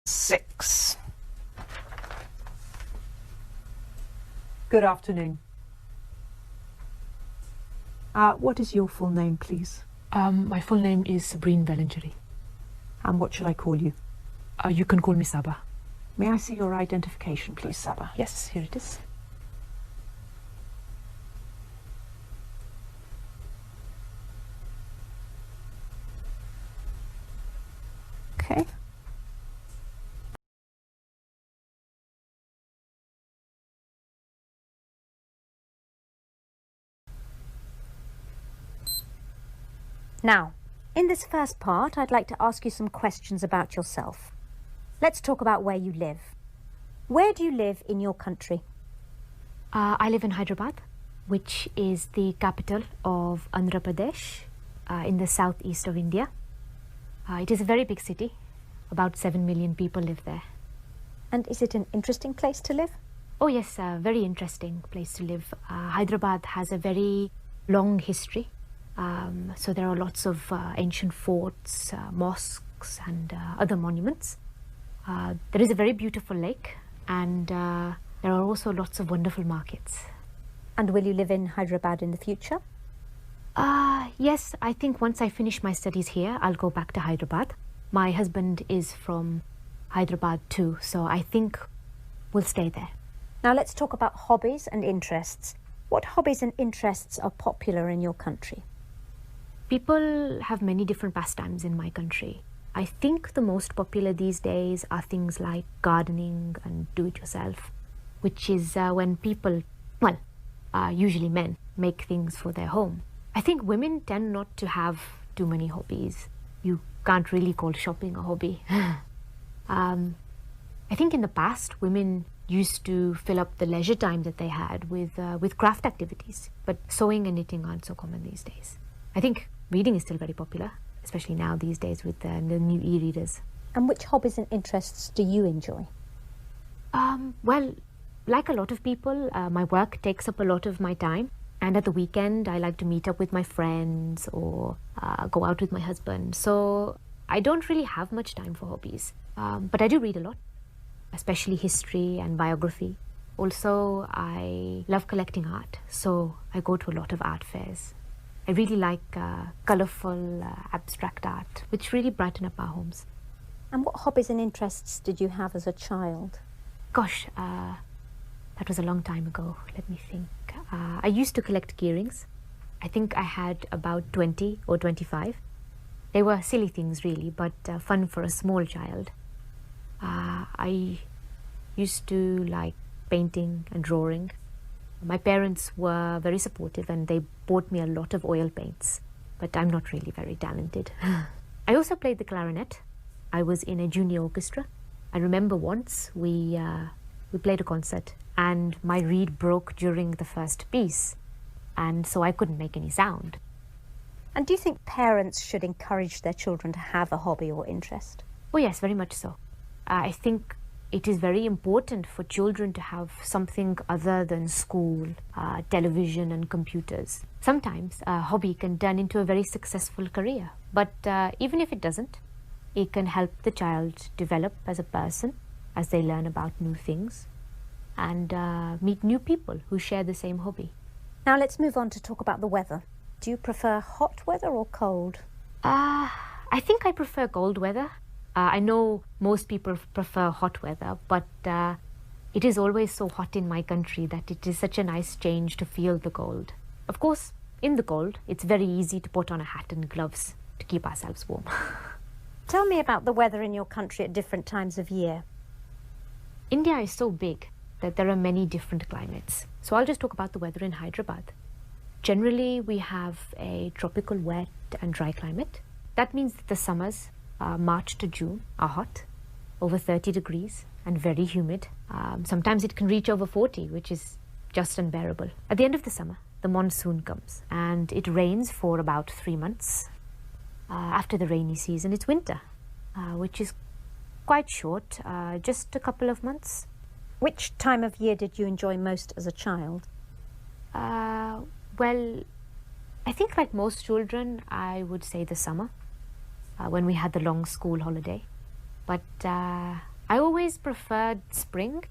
6. Good afternoon. What is your full name, please? My full name is Sabrine Bellingery. And what should I call you? You can call me Saba. May I see your identification, please, Saba? Yes, here it is. Okay. Now, in this first part, I'd like to ask you some questions about yourself. Let's talk about where you live. Where do you live in your country? I live in Hyderabad, which is the capital of Andhra Pradesh, in the southeast of India. It is a very big city. About 7 million people live there. And is it an interesting place to live? Oh yes, a very interesting place to live. Hyderabad has a very long history. So there are lots of ancient forts, mosques and other monuments. There is a very beautiful lake, and there are also lots of wonderful markets. And will you live in Hyderabad in the future? Yes, I think once I finish my studies here, I'll go back to Hyderabad. My husband is from Hyderabad too, so I think we'll stay there. Now let's talk about hobbies and interests. What hobbies and interests are popular in your country? People have many different pastimes in my country. I think the most popular these days are things like gardening and do-it-yourself, which is when people, well, usually men, make things for their home. I think women tend not to have too many hobbies. You can't really call shopping a hobby. I think in the past, women used to fill up the leisure time that they had with craft activities, but sewing and knitting aren't so common these days. I think reading is still very popular, especially now these days with the new e-readers. And which hobbies and interests do you enjoy? Well, like a lot of people, my work takes up a lot of my time. And at the weekend, I like to meet up with my friends or go out with my husband. So I don't really have much time for hobbies. But I do read a lot, especially history and biography. Also, I love collecting art. So I go to a lot of art fairs. I really like colourful, abstract art, which really brighten up our homes. And what hobbies and interests did you have as a child? Gosh, that was a long time ago. Let me think. I used to collect key-rings. I think I had about 20 or 25. They were silly things really, but fun for a small child. I used to like painting and drawing. My parents were very supportive and they bought me a lot of oil paints, but I'm not really very talented. I also played the clarinet. I was in a junior orchestra. I remember once we played a concert and my reed broke during the first piece, and so I couldn't make any sound. And do you think parents should encourage their children to have a hobby or interest? Oh yes, very much so. I think it is very important for children to have something other than school, television and computers. Sometimes a hobby can turn into a very successful career, but even if it doesn't, it can help the child develop as a person as they learn about new things and meet new people who share the same hobby. Now let's move on to talk about the weather. Do you prefer hot weather or cold? I think I prefer cold weather. I know most people prefer hot weather, but it is always so hot in my country that it is such a nice change to feel the cold. Of course, in the cold, it's very easy to put on a hat and gloves to keep ourselves warm. Tell me about the weather in your country at different times of year. India is so big that there are many different climates. So I'll just talk about the weather in Hyderabad. Generally, we have a tropical wet and dry climate. That means that the summers, March to June, are hot, over 30 degrees and very humid. Sometimes it can reach over 40, which is just unbearable. At the end of the summer, the monsoon comes and it rains for about 3 months. After the rainy season, it's winter, which is quite short, just a couple of months. Which time of year did you enjoy most as a child? Well, I think like most children, I would say the summer, when we had the long school holiday. But I always preferred spring.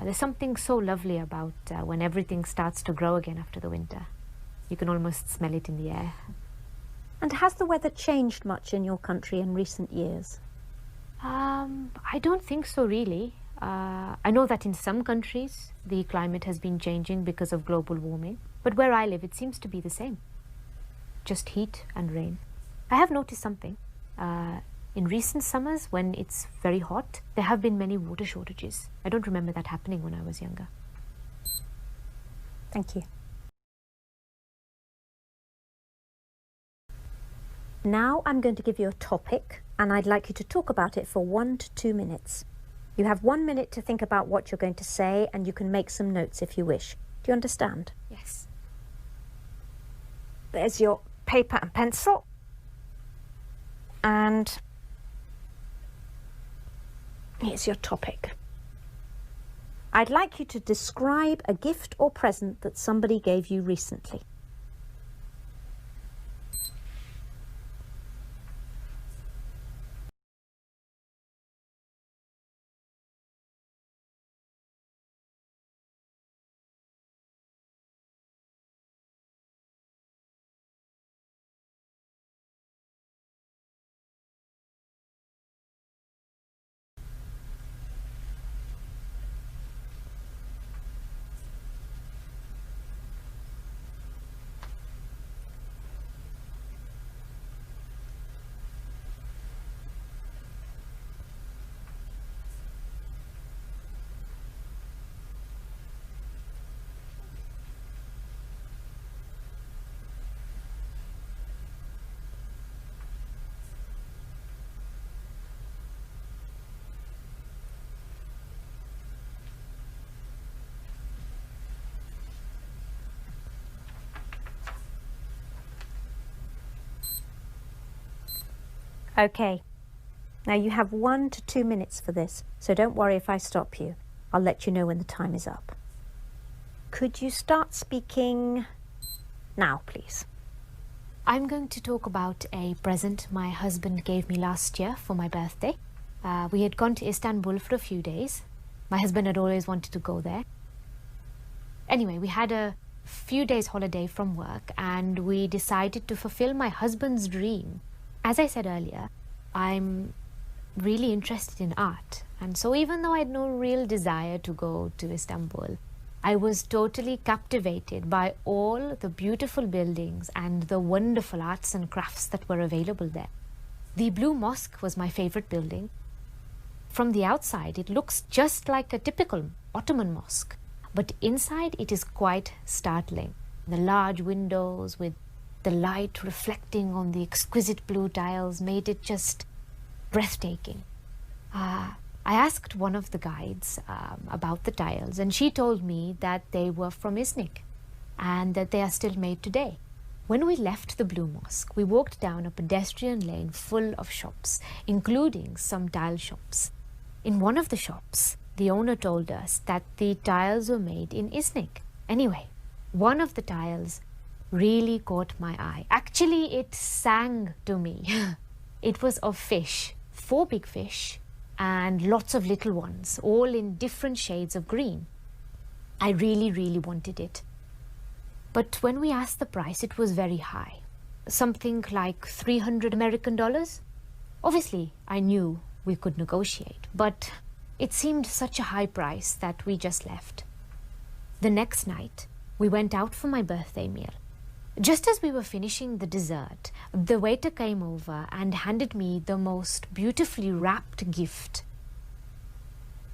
There's something so lovely about when everything starts to grow again after the winter. You can almost smell it in the air. And has the weather changed much in your country in recent years? I don't think so, really. I know that in some countries the climate has been changing because of global warming, but where I live it seems to be the same. Just heat and rain. I have noticed something. In recent summers, when it's very hot, there have been many water shortages. I don't remember that happening when I was younger. Thank you. Now I'm going to give you a topic, and I'd like you to talk about it for 1 to 2 minutes. You have 1 minute to think about what you're going to say, and you can make some notes if you wish. Do you understand? Yes. There's your paper and pencil. And here's your topic. I'd like you to describe a gift or present that somebody gave you recently. Okay. Now you have 1 to 2 minutes for this, so don't worry if I stop you. I'll let you know when the time is up. Could you start speaking now, please? I'm going to talk about a present my husband gave me last year for my birthday. We had gone to Istanbul for a few days. My husband had always wanted to go there. Anyway, we had a few days holiday from work and we decided to fulfill my husband's dream. As I said earlier, I'm really interested in art, and so even though I had no real desire to go to Istanbul, I was totally captivated by all the beautiful buildings and the wonderful arts and crafts that were available there. The Blue Mosque was my favorite building. From the outside, it looks just like a typical Ottoman mosque, but inside it is quite startling. The large windows with the light reflecting on the exquisite blue tiles made it just breathtaking. I asked one of the guides about the tiles, and she told me that they were from Iznik and that they are still made today. When we left the Blue Mosque, we walked down a pedestrian lane full of shops, including some tile shops. In one of the shops, the owner told us that the tiles were made in Iznik. Anyway, one of the tiles really caught my eye. Actually, it sang to me. It was of fish, 4 big fish and lots of little ones, all in different shades of green. I really wanted it. But when we asked the price, it was very high. Something like $300 American. Obviously, I knew we could negotiate, but it seemed such a high price that we just left. The next night, we went out for my birthday meal. Just as we were finishing the dessert, the waiter came over and handed me the most beautifully wrapped gift.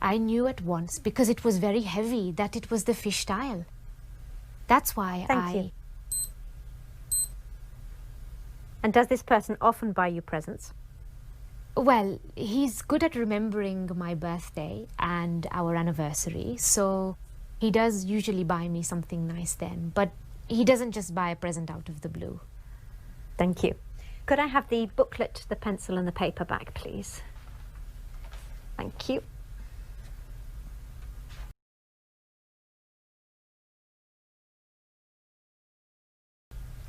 I knew at once, because it was very heavy, that it was the fish tile. That's why Thank you. And does this person often buy you presents? Well, he's good at remembering my birthday and our anniversary, so he does usually buy me something nice then, but he doesn't just buy a present out of the blue. Thank you. Could I have the booklet, the pencil and the paper back, please? Thank you.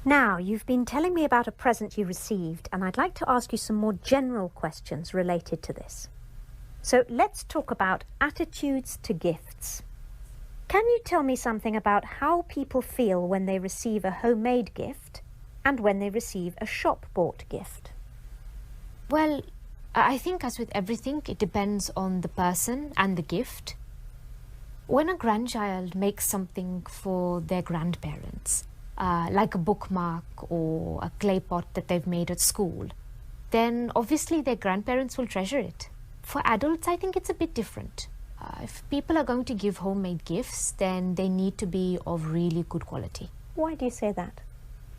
Now, you've been telling me about a present you received, and I'd like to ask you some more general questions related to this. So let's talk about attitudes to gifts. Can you tell me something about how people feel when they receive a homemade gift and when they receive a shop-bought gift? Well, I think as with everything, it depends on the person and the gift. When a grandchild makes something for their grandparents, like a bookmark or a clay pot that they've made at school, then obviously their grandparents will treasure it. For adults, I think it's a bit different. If people are going to give homemade gifts, then they need to be of really good quality. Why do you say that?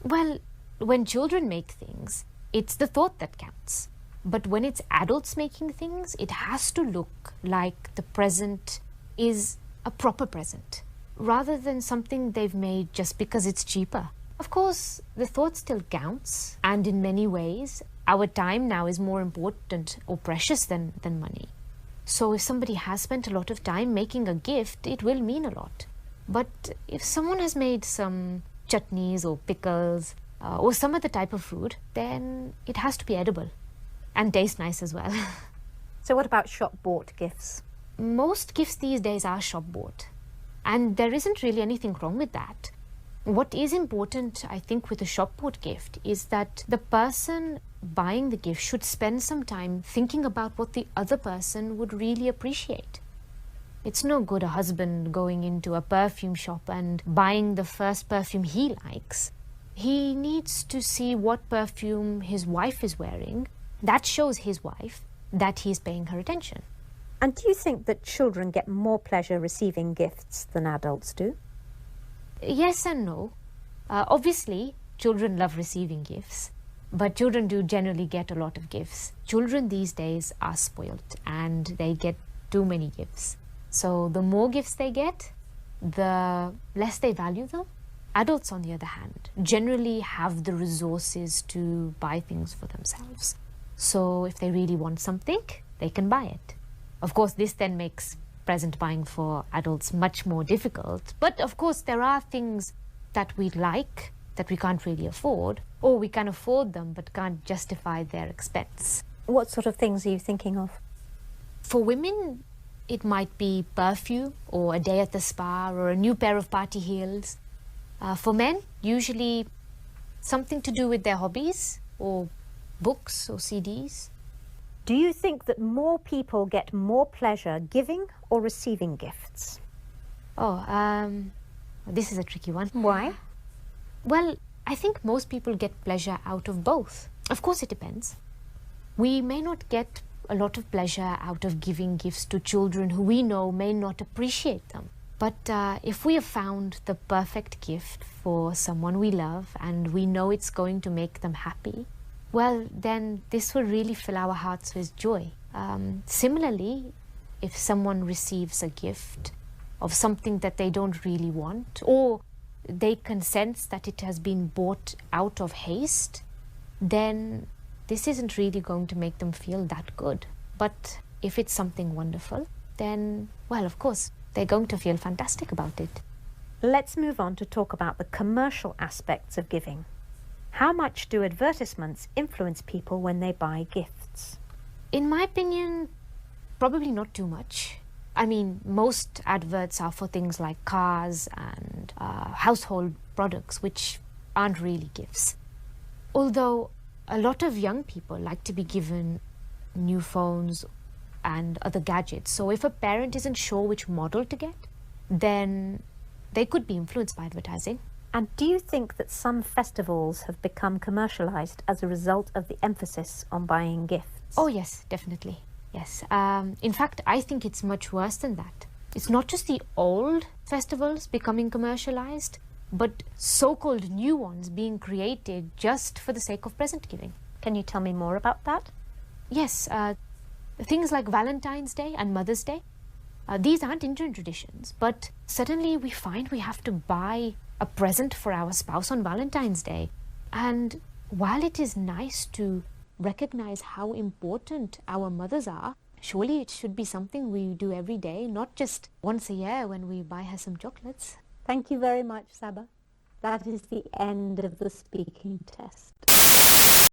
Well, when children make things, it's the thought that counts. But when it's adults making things, it has to look like the present is a proper present, rather than something they've made just because it's cheaper. Of course, the thought still counts, and in many ways, our time now is more important or precious than money. So if somebody has spent a lot of time making a gift, it will mean a lot. But if someone has made some chutneys or pickles or some other type of food, then it has to be edible and taste nice as well. So what about shop-bought gifts? Most gifts these days are shop-bought, and there isn't really anything wrong with that. What is important, I think, with a shop-bought gift is that the person buying the gift should spend some time thinking about what the other person would really appreciate. It's no good a husband going into a perfume shop and buying the first perfume he likes. He needs to see what perfume his wife is wearing. That shows his wife that he's paying her attention. And do you think that children get more pleasure receiving gifts than adults do? Yes and no. Obviously, children love receiving gifts, but children do generally get a lot of gifts. Children these days are spoilt and they get too many gifts. So the more gifts they get, the less they value them. Adults, on the other hand, generally have the resources to buy things for themselves. So if they really want something, they can buy it. Of course, this then makes present buying for adults much more difficult. But of course, there are things that we like that we can't really afford, or we can afford them but can't justify their expense. What sort of things are you thinking of? For women, it might be perfume or a day at the spa or a new pair of party heels. For men, usually something to do with their hobbies or books or CDs. Do you think that more people get more pleasure giving or receiving gifts? This is a tricky one. Why? Well, I think most people get pleasure out of both. Of course, it depends. We may not get a lot of pleasure out of giving gifts to children who we know may not appreciate them. But if we have found the perfect gift for someone we love and we know it's going to make them happy, well, then this will really fill our hearts with joy. Similarly, if someone receives a gift of something that they don't really want, or they can sense that it has been bought out of haste, then this isn't really going to make them feel that good. But if it's something wonderful, then, well, of course, they're going to feel fantastic about it. Let's move on to talk about the commercial aspects of giving. How much do advertisements influence people when they buy gifts? In my opinion, probably not too much. I mean, most adverts are for things like cars and household products, which aren't really gifts. Although a lot of young people like to be given new phones and other gadgets. So if a parent isn't sure which model to get, then they could be influenced by advertising. And do you think that some festivals have become commercialized as a result of the emphasis on buying gifts? Oh, yes, definitely. Yes. In fact, I think it's much worse than that. It's not just the old festivals becoming commercialized, but so-called new ones being created just for the sake of present giving. Can you tell me more about that? Yes. Things like Valentine's Day and Mother's Day. These aren't Indian traditions, but suddenly we find we have to buy a present for our spouse on Valentine's Day. And while it is nice to recognize how important our mothers are, surely it should be something we do every day, not just once a year when we buy her some chocolates. Thank you very much, Saba. That is the end of the speaking test.